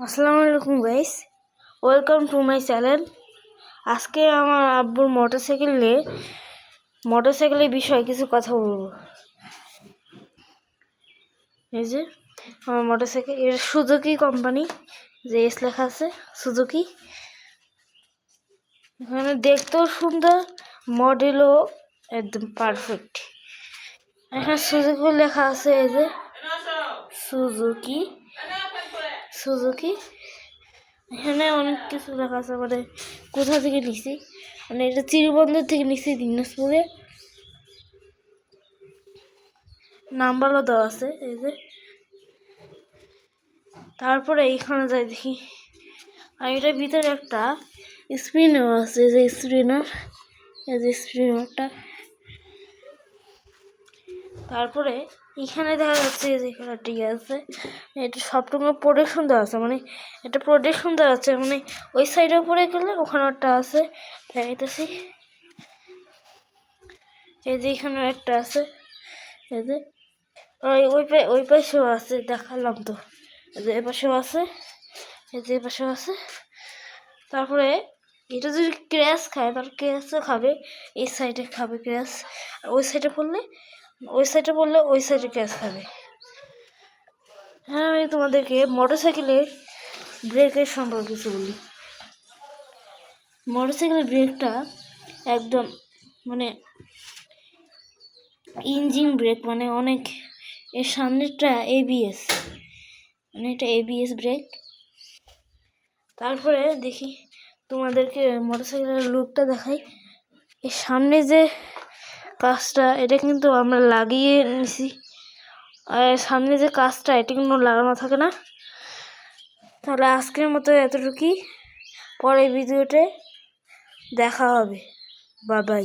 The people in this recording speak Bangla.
আসসালামু আলাইকুম guys, welcome to my channel. আজকে আমার আব্বুর মোটরসাইকেলের বিষয়ে কিছু কথা বলবো। এই যে আমার মোটরসাইকেল, এর সুজুকি কোম্পানি, যে এস লেখা আছে সুজুকি। এখানে দেখতেও সুন্দর, মডেলও একদম পারফেক্ট। এখানে সুজুকি লেখা আছে, এই যে সুজুকি সুজুকি এখানে অনেক কিছু লেখা আছে, মানে কোথা থেকে নিছি, মানে এটা চিরবন্দর থেকে নিছি, দিনাজপুরে। নাম্বারও দেওয়া আছে, এই যে। তারপরে এইখানে যাই দেখি, আর এটার ভিতরে একটা স্পিনার আছে, এই যে স্পিনার, এই যে স্পিনারটা। তারপরে এখানে দেখা যাচ্ছে যে এখানে ঠিক আছে, এটা সব রকমের প্রোটেকশন দেওয়া আছে, মানে এটা প্রোটেকশন দেওয়া আছে, মানে ওই সাইডে পড়ে গেলে ওখানে একটা আছে, দেখাইতেছি। এই যে এখানে একটা আছে, এই যে ওই পাশেও আছে, দেখালাম তো। এই যে এ পাশেও আছে, এই যে এ পাশেও আছে। তারপরে এটা যদি ক্র্যাশ খায়, তাহলে ক্র্যাশও খাবে, এই সাইডে খাবে ক্র্যাশ, আর ওই সাইডে পড়লে ওই সাইডে ক্র্যাশ খাবে। হ্যাঁ, আমি তোমাদেরকে মোটরসাইকেলের ব্রেকের সম্পর্কে কিছু বলি। মোটরসাইকেলের ব্রেকটা একদম, মানে ইঞ্জিন ব্রেক, মানে অনেক, এর সামনেরটা এবিএস, মানে এটা এবিএস ব্রেক। তারপরে দেখি তোমাদেরকে মোটরসাইকেলের লুকটা দেখাই। এর সামনে যে কাঁচটা, এটা কিন্তু আমরা লাগিয়ে নিছি, আর সামনে যে কাঁচটা, এটা কিন্তু লাগানো থাকে না। তাহলে আজকের মতো এতটুকুই, পরে ভিডিওতে দেখা হবে, বাই বাই।